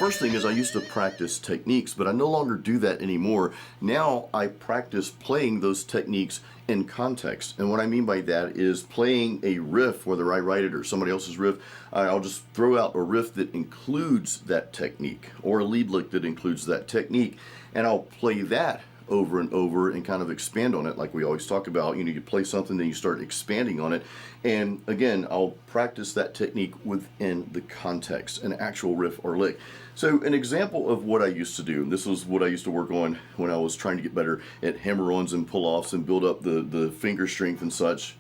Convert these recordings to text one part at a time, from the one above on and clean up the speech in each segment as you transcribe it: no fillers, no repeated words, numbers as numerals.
first thing is I used to practice techniques, but I no longer do that anymore. Now I practice playing those techniques in context. And what I mean by that is playing a riff, whether I write it or somebody else's riff, I'll just throw out a riff that includes that technique or a lead lick that includes that technique, and I'll play that over and over and kind of expand on it like we always talk about. You play something, then you start expanding on it. And again, I'll practice that technique within the context, an actual riff or lick. So an example of what I used to do, and this was what I used to work on when I was trying to get better at hammer-ons and pull-offs and build up the finger strength and such.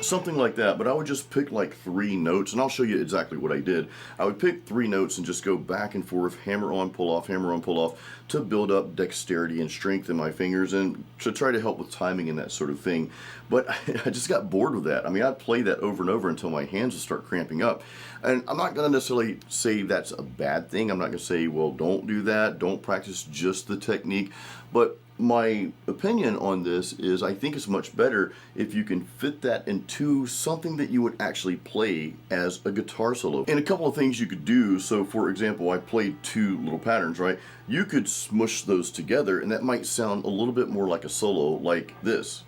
Something like that, but I would just pick like 3 notes, and I'll show you exactly what I did. I would pick 3 notes and just go back and forth, hammer on, pull off, to build up dexterity and strength in my fingers and to try to help with timing and that sort of thing. But I just got bored with that. I mean, I'd play that over and over until my hands would start cramping up. And I'm not going to necessarily say that's a bad thing. I'm not going to say, well, don't do that, don't practice just the technique. But my opinion on this is I think it's much better if you can fit that into something that you would actually play as a guitar solo. And a couple of things you could do. So for example, I played 2 little patterns, right? You could smush those together and that might sound a little bit more like a solo, like this.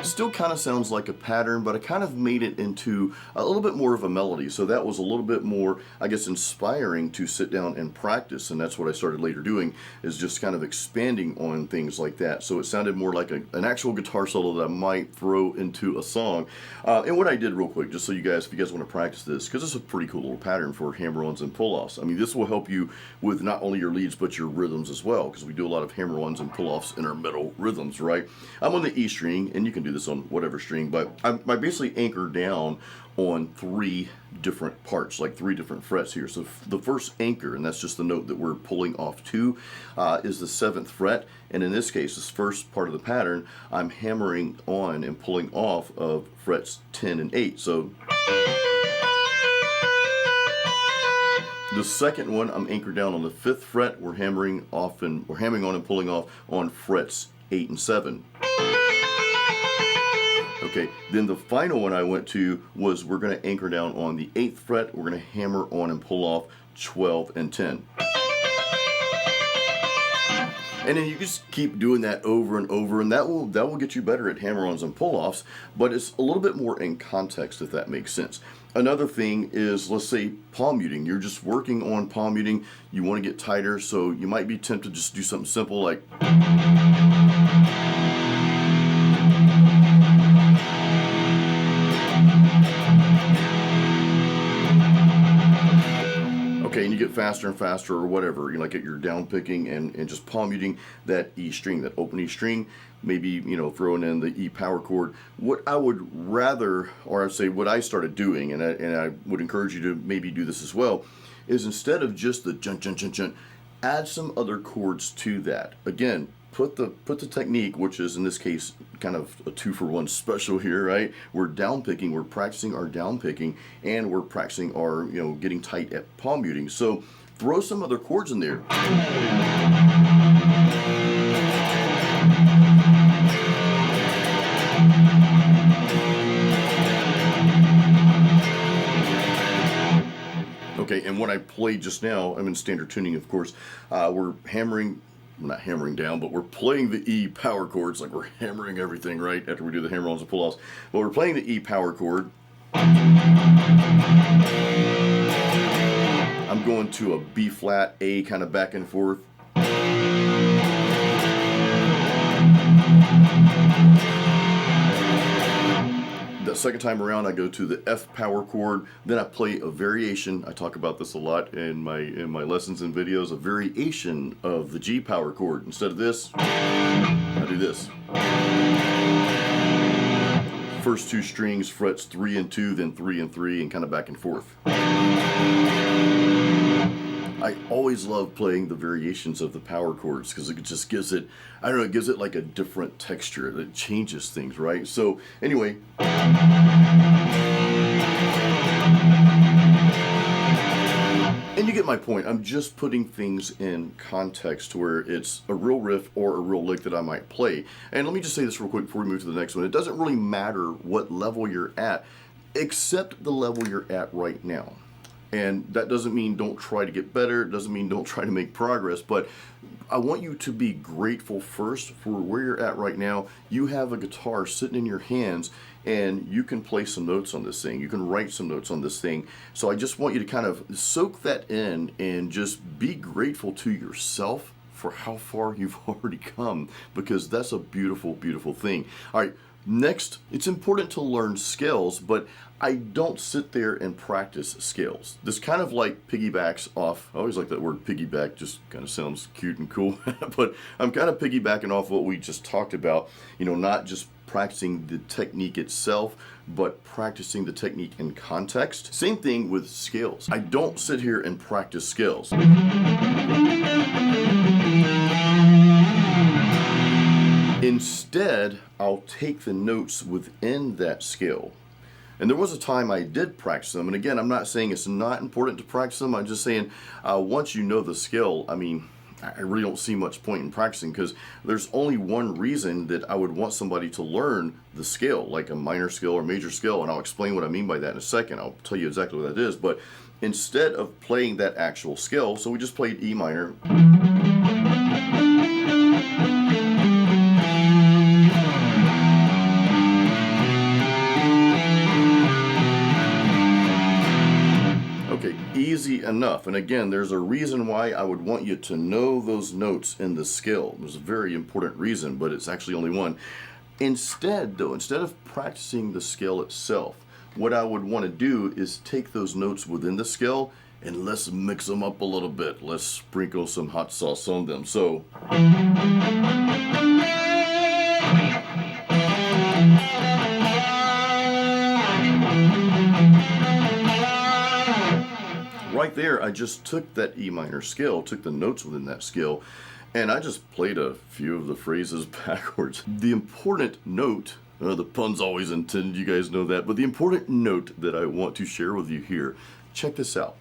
Still kind of sounds like a pattern, but I kind of made it into a little bit more of a melody. So that was a little bit more, I guess, inspiring to sit down and practice. And that's what I started later doing, is just kind of expanding on things like that. So it sounded more like an actual guitar solo that I might throw into a song. And what I did real quick, just so you guys, if you guys want to practice this, because it's a pretty cool little pattern for hammer-ons and pull-offs. I mean, this will help you with not only your leads, but your rhythms as well, because we do a lot of hammer-ons and pull-offs in our metal rhythms, right? I'm on the E string, and you can do this on whatever string, but I basically anchor down on 3 different parts, like 3 different frets here. So the first anchor, and that's just the note that we're pulling off to, is the 7th fret. And in this case, this first part of the pattern, I'm hammering on and pulling off of frets 10 and 8. So the second one, I'm anchored down on the 5th fret. We're hammering on and pulling off on frets 8 and 7. Okay, then the final one I went to was we're going to anchor down on the 8th fret. We're going to hammer on and pull off 12 and 10. And then you just keep doing that over and over, and that will get you better at hammer-ons and pull-offs, but it's a little bit more in context, if that makes sense. Another thing is, let's say, palm muting. You're just working on palm muting. You want to get tighter, so you might be tempted to just do something simple like... Okay, and you get faster and faster or whatever, like at your down picking and just palm muting that E string, that open E string, maybe, throwing in the E power chord. What I would rather, or I'd say what I started doing, and I would encourage you to maybe do this as well, is instead of just the junt, junt, junt, junt, add some other chords to that. Again, put the technique, which is in this case kind of a 2-for-1 special here, right? We're down picking, we're practicing our down picking, and we're practicing our, getting tight at palm muting. So throw some other chords in there. Okay, and what I played just now, I'm in standard tuning, of course. We're not hammering down, but we're playing the E power chords, like we're hammering everything, right, after we do the hammer-ons and pull-offs. But we're playing the E power chord. I'm going to a B flat, A, kind of back and forth. The second time around, I go to the F power chord. Then I play a variation. I talk about this a lot in my lessons and videos. A variation of the G power chord. Instead of this, I do this. First 2 strings, frets 3 and 2, then 3 and 3, and kind of back and forth. I always love playing the variations of the power chords because it just gives it, I don't know, it gives it like a different texture that changes things, right? So anyway. And you get my point. I'm just putting things in context to where it's a real riff or a real lick that I might play. And let me just say this real quick before we move to the next one. It doesn't really matter what level you're at, except the level you're at right now. And that doesn't mean don't try to get better. It doesn't mean don't try to make progress. But I want you to be grateful first for where you're at right now. You have a guitar sitting in your hands, and you can play some notes on this thing. You can write some notes on this thing. So I just want you to kind of soak that in and just be grateful to yourself for how far you've already come, because that's a beautiful, beautiful thing. All right. Next, it's important to learn scales, but I don't sit there and practice scales. This kind of like piggybacks off, I always like that word piggyback, just kind of sounds cute and cool, but I'm kind of piggybacking off what we just talked about, not just practicing the technique itself, but practicing the technique in context. Same thing with scales. I don't sit here and practice scales. Instead, I'll take the notes within that scale. And there was a time I did practice them. And again, I'm not saying it's not important to practice them. I'm just saying once you know the scale, I really don't see much point in practicing, because there's only one reason that I would want somebody to learn the scale, like a minor scale or major scale. And I'll explain what I mean by that in a second. I'll tell you exactly what that is. But instead of playing that actual scale, so we just played E minor. Easy enough. And again, there's a reason why I would want you to know those notes in the scale. There's a very important reason, but it's actually only one. Instead of practicing the scale itself, what I would want to do is take those notes within the scale and let's mix them up a little bit. Let's sprinkle some hot sauce on them. So right there, I just took that E minor scale, took the notes within that scale, and I just played a few of the phrases backwards. The important note, the pun's always intended, you guys know that, but the important note that I want to share with you here, check this out.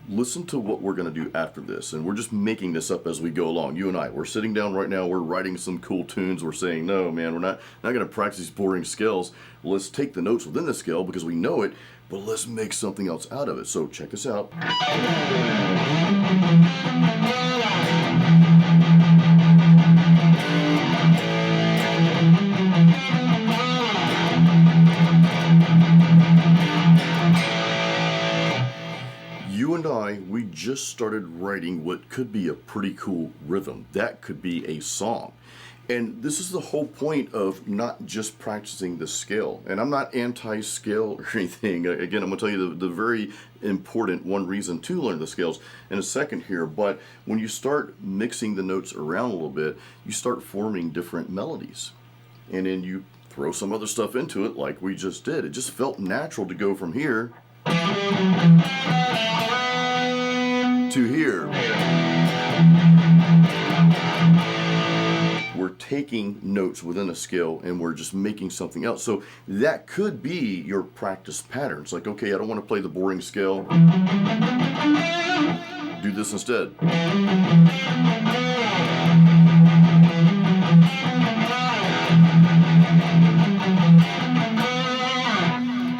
Listen to what we're going to do after this, and we're just making this up as we go along. You and I, we're sitting down right now, we're writing some cool tunes, we're saying, no man, we're not going to practice these boring scales. Let's take the notes within the scale because we know it, but let's make something else out of it. So check this out. You and I, we just started writing what could be a pretty cool rhythm. That could be a song. And this is the whole point of not just practicing the scale. And I'm not anti-scale or anything. Again, I'm going to tell you the very important one reason to learn the scales in a second here. But when you start mixing the notes around a little bit, you start forming different melodies. And then you throw some other stuff into it like we just did. It just felt natural to go from here to here. We're taking notes within a scale and we're just making something else. So that could be your practice pattern. It's like, okay, I don't want to play the boring scale. Do this instead.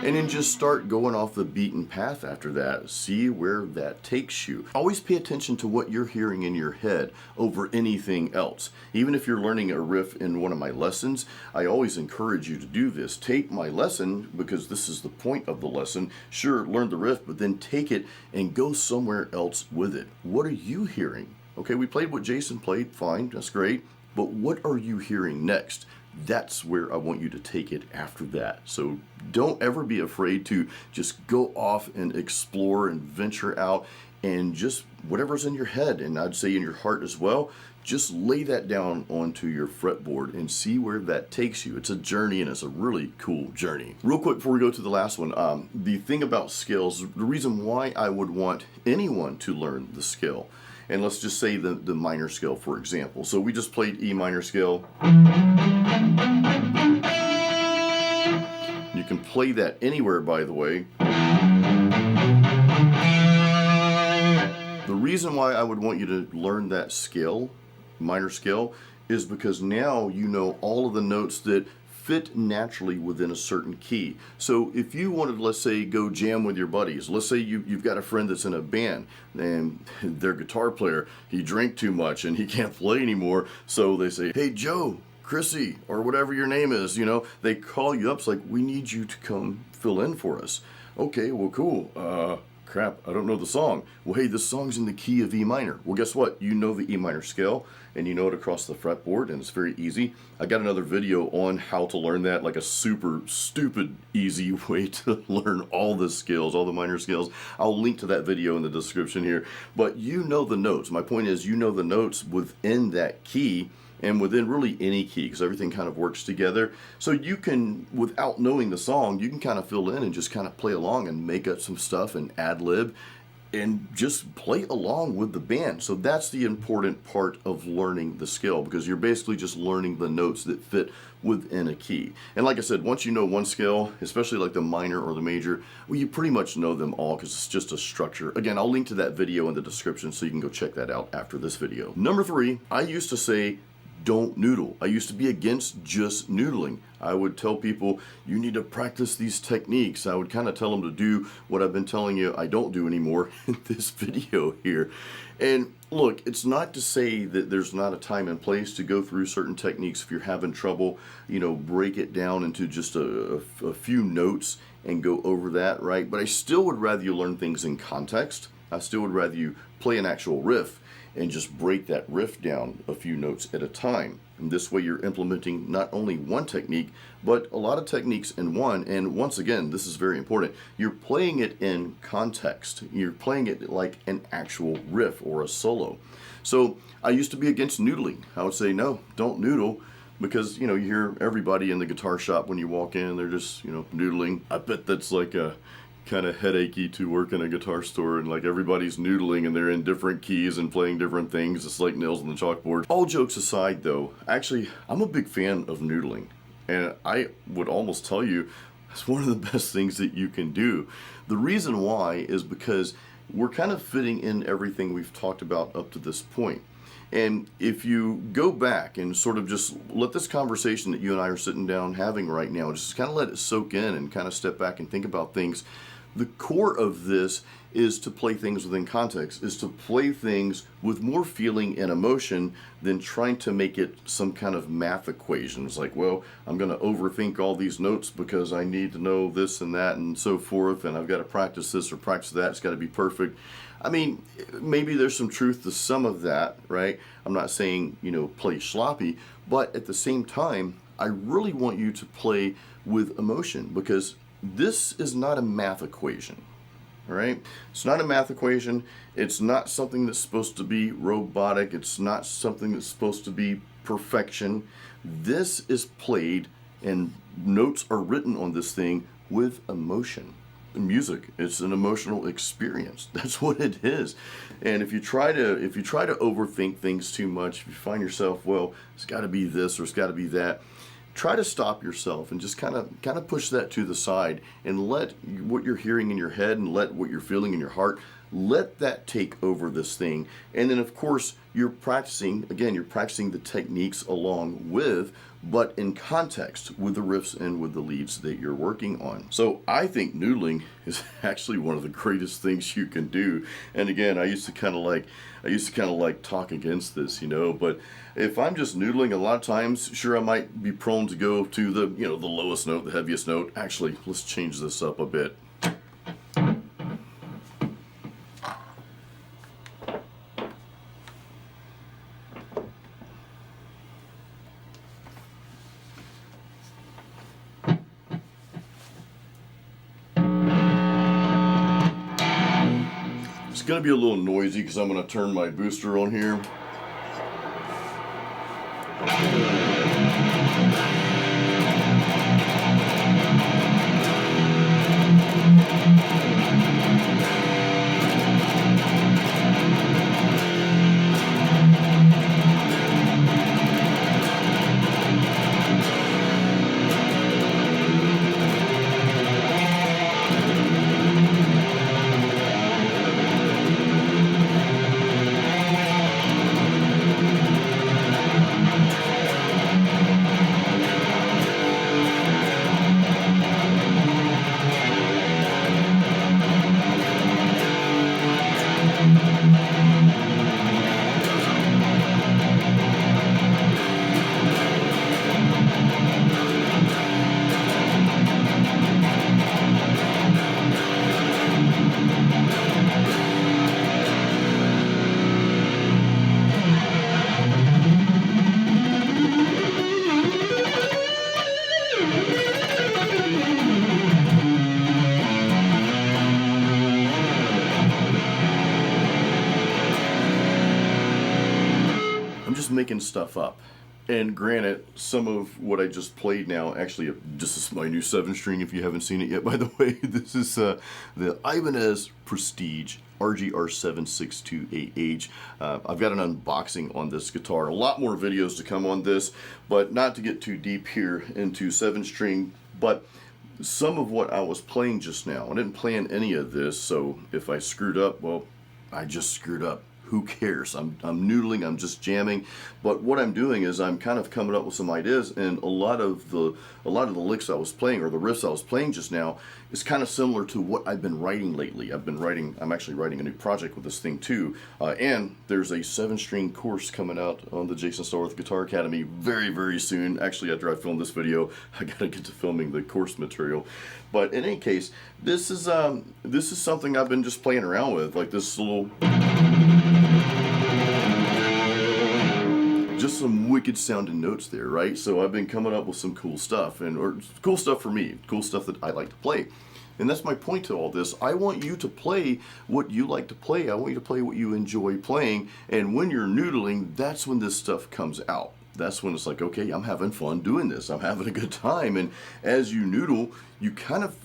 And then just start going off the beaten path after that. See where that takes you. Always pay attention to what you're hearing in your head over anything else. Even if you're learning a riff in one of my lessons, I always encourage you to do this. Take my lesson, because this is the point of the lesson. Sure, learn the riff, but then take it and go somewhere else with it. What are you hearing? Okay, we played what Jason played, fine, that's great. But what are you hearing next? That's where I want you to take it after that. So don't ever be afraid to just go off and explore and venture out, and just whatever's in your head, and I'd say in your heart as well, just lay that down onto your fretboard and see where that takes you. It's a journey, and it's a really cool journey. Real quick before we go to the last one, the thing about scales, the reason why I would want anyone to learn the scale, and let's just say the minor scale, for example. So we just played E minor scale. You can play that anywhere, by the way. reason why I would want you to learn that scale, minor scale, is because now you know all of the notes that fit naturally within a certain key. So if you wanted, let's say, go jam with your buddies, let's say you've got a friend that's in a band and their guitar player, he drank too much and he can't play anymore, so they say, hey Joe, Chrissy, or whatever your name is, they call you up, it's like, we need you to come fill in for us. Okay, well, cool. Crap, I don't know the song. Well, hey, this song's in the key of E minor. Well, guess what? You know the E minor scale, and you know it across the fretboard, and it's very easy. I got another video on how to learn that, like a super stupid easy way to learn all the scales, all the minor scales. I'll link to that video in the description here. But you know the notes. My point is, you know the notes within that key, and within really any key, because everything kind of works together. So you can, without knowing the song, you can kind of fill in and just kind of play along and make up some stuff and ad-lib and just play along with the band. So that's the important part of learning the scale, because you're basically just learning the notes that fit within a key. And like I said, once you know one scale, especially like the minor or the major, well, you pretty much know them all because it's just a structure. Again, I'll link to that video in the description so you can go check that out after this video. Number 3, I used to say, don't noodle. I used to be against just noodling. I would tell people, you need to practice these techniques. I would kind of tell them to do what I've been telling you I don't do anymore in this video here. And look, it's not to say that there's not a time and place to go through certain techniques. If you're having trouble, break it down into just a few notes and go over that, right? But I still would rather you learn things in context. I still would rather you play an actual riff and just break that riff down a few notes at a time. And this way you're implementing not only one technique, but a lot of techniques in one. And once again, this is very important. You're playing it in context. You're playing it like an actual riff or a solo. So I used to be against noodling. I would say, no, don't noodle. Because, you hear everybody in the guitar shop when you walk in, they're just, noodling. I bet that's like a kind of headachy to work in a guitar store, and like everybody's noodling and they're in different keys and playing different things. It's like nails on the chalkboard. All jokes aside though, actually I'm a big fan of noodling, and I would almost tell you it's one of the best things that you can do. The reason why is because we're kind of fitting in everything we've talked about up to this point. And if you go back and sort of just let this conversation that you and I are sitting down having right now, just kind of let it soak in and kind of step back and think about things. The core of this is to play things within context, is to play things with more feeling and emotion than trying to make it some kind of math equation. It's like, well, I'm going to overthink all these notes because I need to know this and that and so forth, and I've got to practice this or practice that. It's got to be perfect. I mean, maybe there's some truth to some of that, right? I'm not saying, play sloppy, but at the same time, I really want you to play with emotion, because this is not a math equation, all right? It's not a math equation. It's not something that's supposed to be robotic. It's not something that's supposed to be perfection. This is played, and notes are written on this thing with emotion. Music, it's an emotional experience. That's what it is. And if you try to overthink things too much, if you find yourself, well, it's got to be this or it's got to be that, try to stop yourself and just kind of push that to the side and let what you're hearing in your head and let what you're feeling in your heart, let that take over this thing. And then of course you're practicing the techniques along with, but in context with the riffs and with the leads that you're working on. So I think noodling is actually one of the greatest things you can do. And again, I used to kind of like talk against this, but if I'm just noodling, a lot of times, sure, I might be prone to go to the, the lowest note, the heaviest note. Actually, let's change this up a bit. It's going to be a little noisy because I'm going to turn my booster on here. making stuff up. And granted, some of what I just played now, actually, this is my new 7-string if you haven't seen it yet, by the way. This is the Ibanez Prestige RGR762AH. I've got an unboxing on this guitar. A lot more videos to come on this, but not to get too deep here into 7-string, but some of what I was playing just now, I didn't plan any of this, so if I screwed up, well, I just screwed up. Who cares? I'm noodling, I'm just jamming. But what I'm doing is I'm kind of coming up with some ideas, and a lot of the licks I was playing, or the riffs I was playing just now, is kind of similar to what I've been writing lately. I'm actually writing a new project with this thing too. And there's a 7-string course coming out on the Jason Stallworth Guitar Academy very, very soon. Actually, after I film this video, I gotta get to filming the course material. But in any case, this is something I've been just playing around with, like this little. Just some wicked sounding notes there, right? So I've been coming up with some cool stuff, or cool stuff for me, cool stuff that I like to play. And that's my point to all this. I want you to play what you like to play. I want you to play what you enjoy playing. And when you're noodling, that's when this stuff comes out. That's when it's like, okay, I'm having fun doing this. I'm having a good time. And as you noodle, you kind of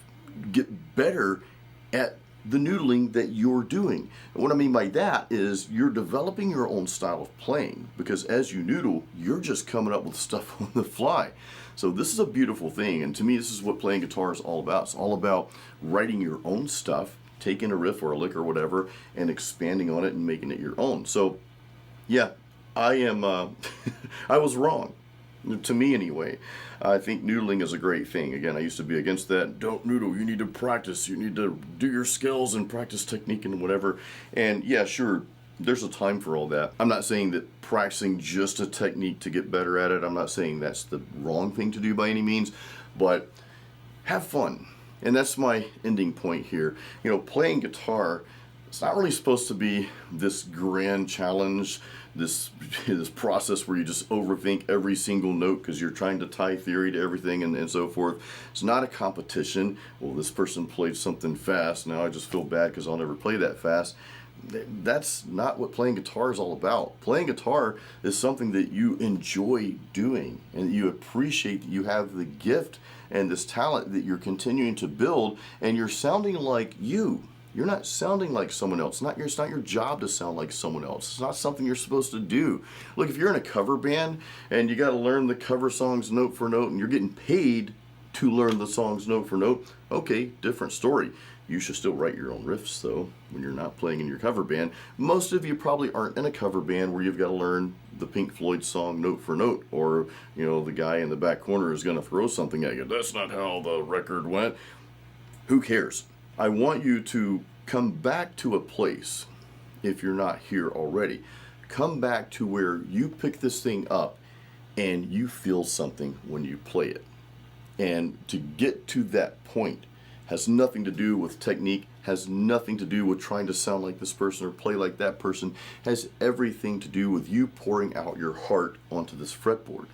get better at the noodling that you're doing. And what I mean by that is you're developing your own style of playing, because as you noodle, you're just coming up with stuff on the fly. So this is a beautiful thing, and to me this is what playing guitar is all about. It's all about writing your own stuff, taking a riff or a lick or whatever, and expanding on it and making it your own. So yeah, I am I was wrong. To me anyway. I think noodling is a great thing. Again, I used to be against that. Don't noodle, you need to practice, you need to do your skills and practice technique and whatever. And yeah, sure, there's a time for all that. I'm not saying that practicing just a technique to get better at it, I'm not saying that's the wrong thing to do by any means, but have fun. And that's my ending point here. You know, playing guitar, it's not really supposed to be this grand challenge, this process where you just overthink every single note because you're trying to tie theory to everything and so forth. It's not a competition. Well, this person played something fast, now I just feel bad because I'll never play that fast. That's not what playing guitar is all about. Playing guitar is something that you enjoy doing, and you appreciate that you have the gift and this talent that you're continuing to build, and you're sounding like you. You're not sounding like someone else. It's not your job to sound like someone else. It's not something you're supposed to do. Look, if you're in a cover band and you got to learn the cover songs note for note and you're getting paid to learn the songs note for note, okay, different story. You should still write your own riffs though when you're not playing in your cover band. Most of you probably aren't in a cover band where you've got to learn the Pink Floyd song note for note, or you know, the guy in the back corner is going to throw something at you. That's not how the record went. Who cares? I want you to come back to a place, if you're not here already, come back to where you pick this thing up and you feel something when you play it. And to get to that point has nothing to do with technique, has nothing to do with trying to sound like this person or play like that person, has everything to do with you pouring out your heart onto this fretboard.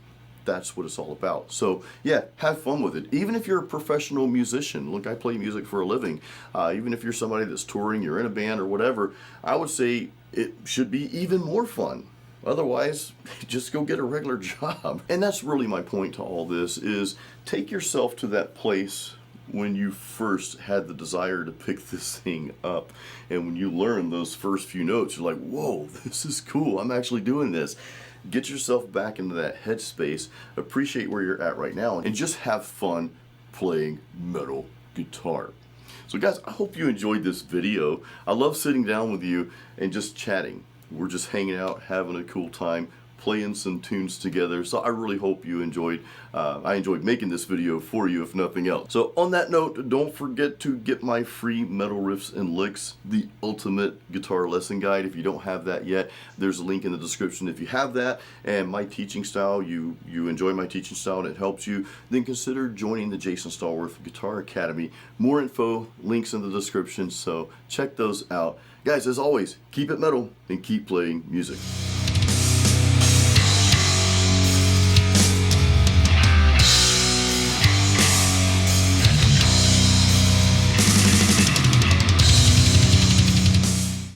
That's what it's all about. So yeah, have fun with it. Even if you're a professional musician, look, I play music for a living. Even if you're somebody that's touring, you're in a band or whatever, I would say it should be even more fun. Otherwise, just go get a regular job. And that's really my point to all this, is take yourself to that place when you first had the desire to pick this thing up. And when you learn those first few notes, you're like, whoa, this is cool. I'm actually doing this. Get yourself back into that headspace, appreciate where you're at right now, and just have fun playing metal guitar. So guys, I hope you enjoyed this video. I love sitting down with you and just chatting. We're just hanging out, having a cool time, playing some tunes together. So I really hope you enjoyed. I enjoyed making this video for you, if nothing else. So on that note, don't forget to get my free Metal Riffs and Licks, the ultimate guitar lesson guide. If you don't have that yet, there's a link in the description. If you have that and my teaching style, you enjoy my teaching style and it helps you, then consider joining the Jason Stallworth Guitar Academy. More info, links in the description, so check those out. Guys, as always, keep it metal and keep playing music.